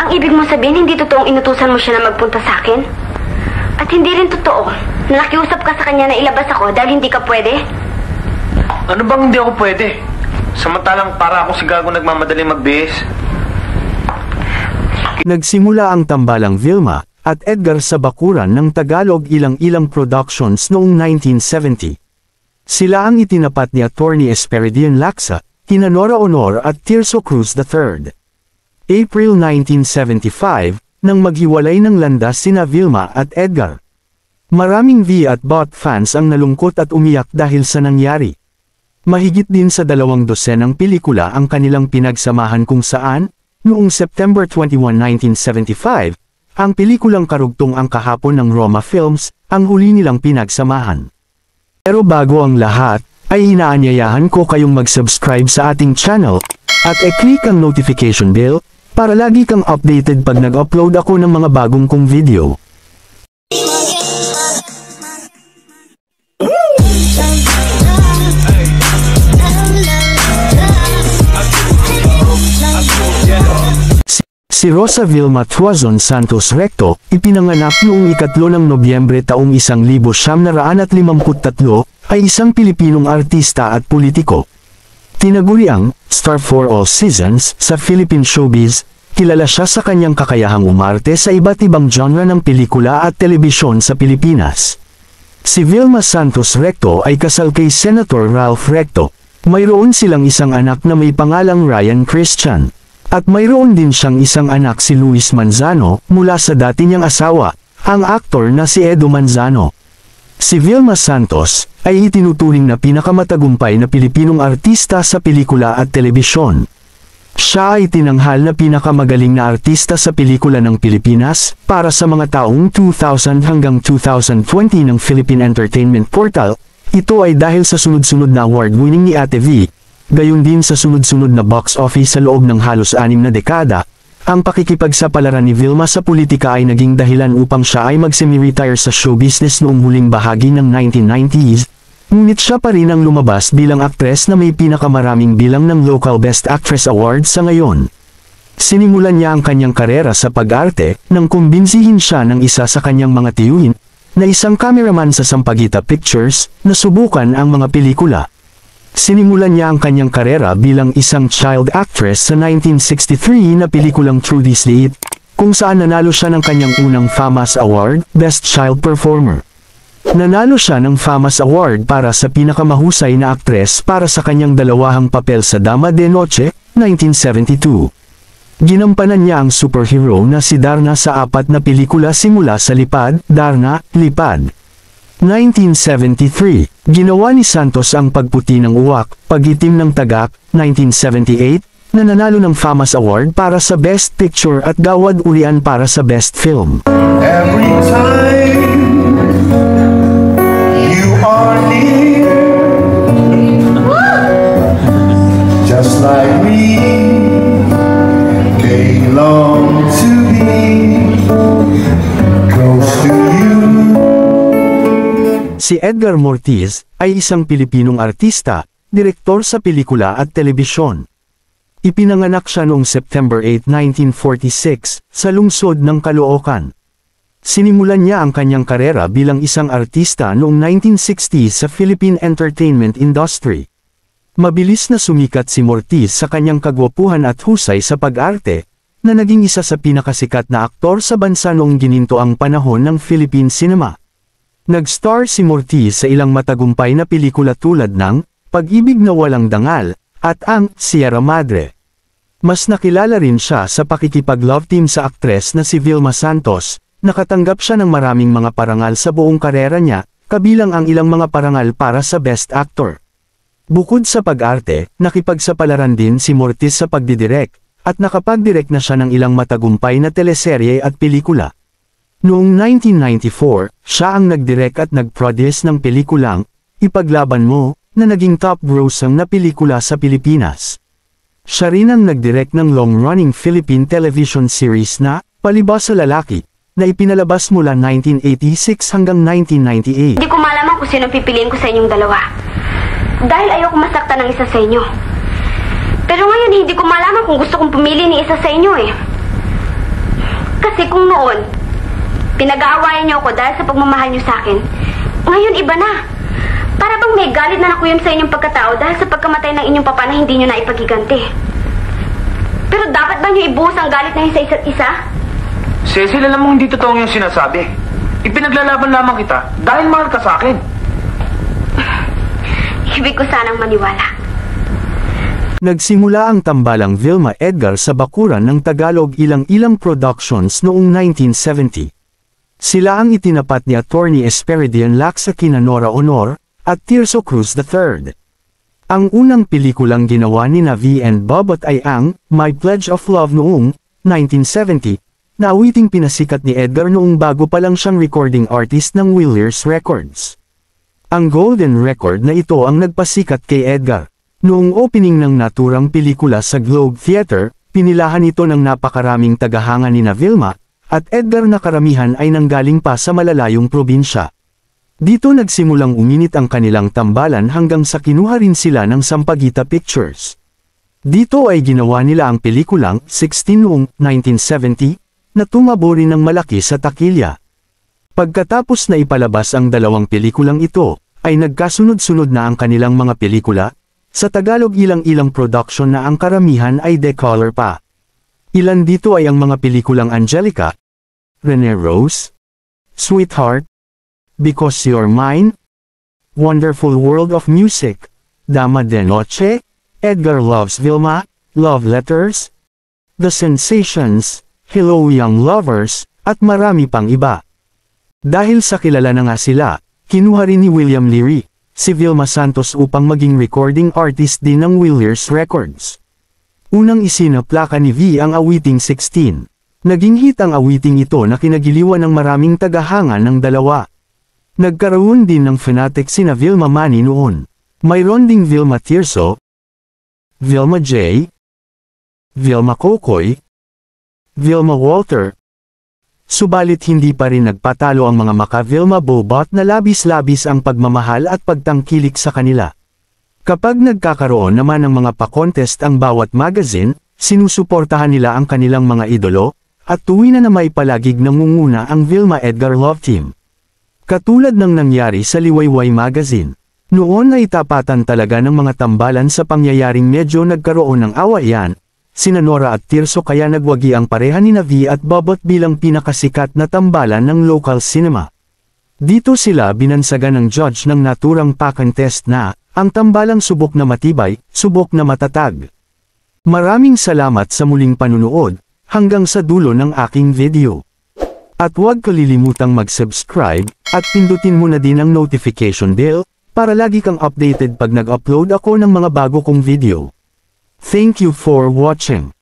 Ang ibig mo sabihin, hindi totoong inutusan mo siya na magpunta sa akin? At hindi rin totoo na nakiusap ka sa kanya na ilabas ako dahil hindi ka pwede? Ano bang hindi ako pwede? Samantalang para ako si Gago nagmamadaling magbihis. Nagsimula ang tambalang Vilma at Edgar sa bakuran ng Tagalog Ilang-Ilang Productions noong 1970. Sila ang itinapat ni Atty. Esperidion Lacsa, kina Nora Honor at Tirso Cruz III. April 1975, nang maghiwalay ng landas sina Vilma at Edgar. Maraming V at Bot fans ang nalungkot at umiyak dahil sa nangyari. Mahigit din sa 200 pelikula ang kanilang pinagsamahan kung saan, noong September 21, 1975, ang pelikulang karugtong Ang Kahapon ng Roma Films, ang huli nilang pinagsamahan. Pero bago ang lahat, ay inaanyayahan ko kayong mag-subscribe sa ating channel, at i-click ang notification bell, para lagi kang updated pag nag-upload ako ng mga bagong kong video. Si Rosa Vilma Tuazon Santos Recto, ipinanganak noong 3 ng Nobyembre taong 1953, ay isang Pilipinong artista at politiko. Tinaguriang Star for All Seasons sa Philippine Showbiz, kilala siya sa kanyang kakayahang umarte sa iba't ibang genre ng pelikula at telebisyon sa Pilipinas. Si Vilma Santos Recto ay kasal kay Senator Ralph Recto. Mayroon silang isang anak na may pangalang Ryan Christian. At mayroon din siyang isang anak si Luis Manzano mula sa dati niyang asawa, ang aktor na si Edo Manzano. Si Vilma Santos ay itinuturing na pinakamatagumpay na Pilipinong artista sa pelikula at telebisyon. Siya ay tinanghal na pinakamagaling na artista sa pelikula ng Pilipinas para sa mga taong 2000 hanggang 2020 ng Philippine Entertainment Portal. Ito ay dahil sa sunod-sunod na award-winning ni Ate V. Gayon din sa sunod-sunod na box office sa loob ng halos 6 na dekada, ang pakikipagsapalaran ni Vilma sa politika ay naging dahilan upang siya ay mag-semi-retire sa show business noong huling bahagi ng 1990s, ngunit siya pa rin ang lumabas bilang aktres na may pinakamaraming bilang ng Local Best Actress Award sa ngayon. Sinimulan niya ang kanyang karera sa pag-arte nang kumbinsihin siya ng isa sa kanyang mga tiyuhin, na isang cameraman sa Sampaguita Pictures, na subukan ang mga pelikula. Sinimulan niya ang kanyang karera bilang isang child actress sa 1963 na pelikulang Trudy's Liit, kung saan nanalo siya ng kanyang unang FAMAS Award, Best Child Performer. Nanalo siya ng FAMAS Award para sa pinakamahusay na aktres para sa kanyang dalawahang papel sa Dama de Noche, 1972. Ginampanan niya ang superhero na si Darna sa 4 na pelikula simula sa Lipad, Darna, Lipad. 1973, ginawa ni Santos ang Pagputi ng Uwak, Pagitim ng Tagak, 1978, na nanalo ng FAMAS Award para sa Best Picture at Gawad Urian para sa Best Film. Every time you are near, just like me, they long to be close to you. Si Edgar Mortiz ay isang Pilipinong artista, direktor sa pelikula at telebisyon. Ipinanganak siya noong September 8, 1946, sa lungsod ng Caloocan. Sinimulan niya ang kanyang karera bilang isang artista noong 1960s sa Philippine Entertainment Industry. Mabilis na sumikat si Mortiz sa kanyang kagwapuhan at husay sa pag-arte, na naging isa sa pinakasikat na aktor sa bansa noong gininto ang panahon ng Philippine cinema. Nag-star si Mortiz sa ilang matagumpay na pelikula tulad ng Pag-ibig na Walang Dangal at ang Sierra Madre. Mas nakilala rin siya sa pakikipag-love team sa aktres na si Vilma Santos. Nakatanggap siya ng maraming mga parangal sa buong karera niya, kabilang ang ilang mga parangal para sa Best Actor. Bukod sa pag-arte, nakipagsapalaran din si Mortiz sa pagdidirek, at nakapag-direct na siya ng ilang matagumpay na teleserye at pelikula. Noong 1994, siya ang nag-direct at nag-produce ng pelikulang Ipaglaban Mo, na naging top-grossing na pelikula sa Pilipinas. Siya rin ang nag-direct ng long-running Philippine television series na Palibas sa Lalaki, na ipinalabas mula 1986 hanggang 1998. Hindi ko malaman kung sino pipiliin ko sa inyong dalawa. Dahil ayoko masaktan ng isa sa inyo. Pero ngayon hindi ko malaman kung gusto kong pumili ni isa sa inyo eh. Kasi kung noon, pinag-aawayan niyo ako dahil sa pagmamahal niyo sa akin, ngayon iba na. Para bang may galit na nakuyom sa inyong pagkatao dahil sa pagkamatay ng inyong papa na hindi niyo na ipagiganti. Pero dapat ba niyo ibuhos ang galit na yun sa isa't isa? Cecil, alam mo hindi totoo yung sinasabi. Ipinaglalaban lamang kita dahil mahal ka sa akin. Ibig ko sanang maniwala. Nagsimula ang tambalang Vilma Edgar sa bakuran ng Tagalog Ilang-Ilang Productions noong 1970. Sila ang itinapat ni Attorney Esperidian Lacsa kina Nora Honor at Tirso Cruz III. Ang unang pelikulang ginawa ni V and Bobot ay ang My Pledge of Love noong 1970, na awiting pinasikat ni Edgar noong bago pa lang siyang recording artist ng Williers Records. Ang golden record na ito ang nagpasikat kay Edgar. Noong opening ng naturang pelikula sa Globe Theatre, pinilahan ito ng napakaraming tagahanga ni Vilma, at Edgar na karamihan ay nanggaling pa sa malalayong probinsya. Dito nagsimulang uminit ang kanilang tambalan hanggang sa kinuha rin sila ng Sampaguita Pictures. Dito ay ginawa nila ang pelikulang 16 noong 1970, na tumabo rin ng malaki sa takilya. Pagkatapos na ipalabas ang dalawang pelikulang ito, ay nagkasunod-sunod na ang kanilang mga pelikula, sa Tagalog Ilang-Ilang Production na ang karamihan ay decolor pa. Ilan dito ay ang mga pelikulang Angelica, Rene Rose, Sweetheart, Because You're Mine, Wonderful World of Music, Dama de Noche, Edgar Loves Vilma, Love Letters, The Sensations, Hello Young Lovers, at marami pang iba. Dahil sa kilala na nga sila, kinuha rin ni William Leary, si Vilma Santos upang maging recording artist din ng Williers Records. Unang isinaplaka ni V ang awiting 16. Naging hit ang awiting ito na kinagiliwan ng maraming tagahanga ng dalawa. Nagkaroon din ng fanatic sina Vilma Manny noon. Mayroon ding Vilma Tirso, Vilma J, Vilma Kokoy, Vilma Walter. Subalit hindi pa rin nagpatalo ang mga maka-Vilma Bobot na labis-labis ang pagmamahal at pagtangkilik sa kanila. Kapag nagkakaroon naman ng mga pa-contest ang bawat magazine, sinusuportahan nila ang kanilang mga idolo, at tuwi na may palagig nangunguna ang Vilma Edgar Love Team. Katulad ng nangyari sa Liwayway Magazine. Noon ay tapatan talaga ng mga tambalan sa pangyayaring medyo nagkaroon ng awayan, sina Nora at Tirso kaya nagwagi ang pareha ni V at Bobot bilang pinakasikat na tambalan ng local cinema. Dito sila binansagan ng judge ng naturang pa-contest na, ang tambalang subok na matibay, subok na matatag. Maraming salamat sa muling panunood, hanggang sa dulo ng aking video. At huwag kalilimutang mag-subscribe, at pindutin mo na din ang notification bell, para lagi kang updated pag nag-upload ako ng mga bago kong video. Thank you for watching.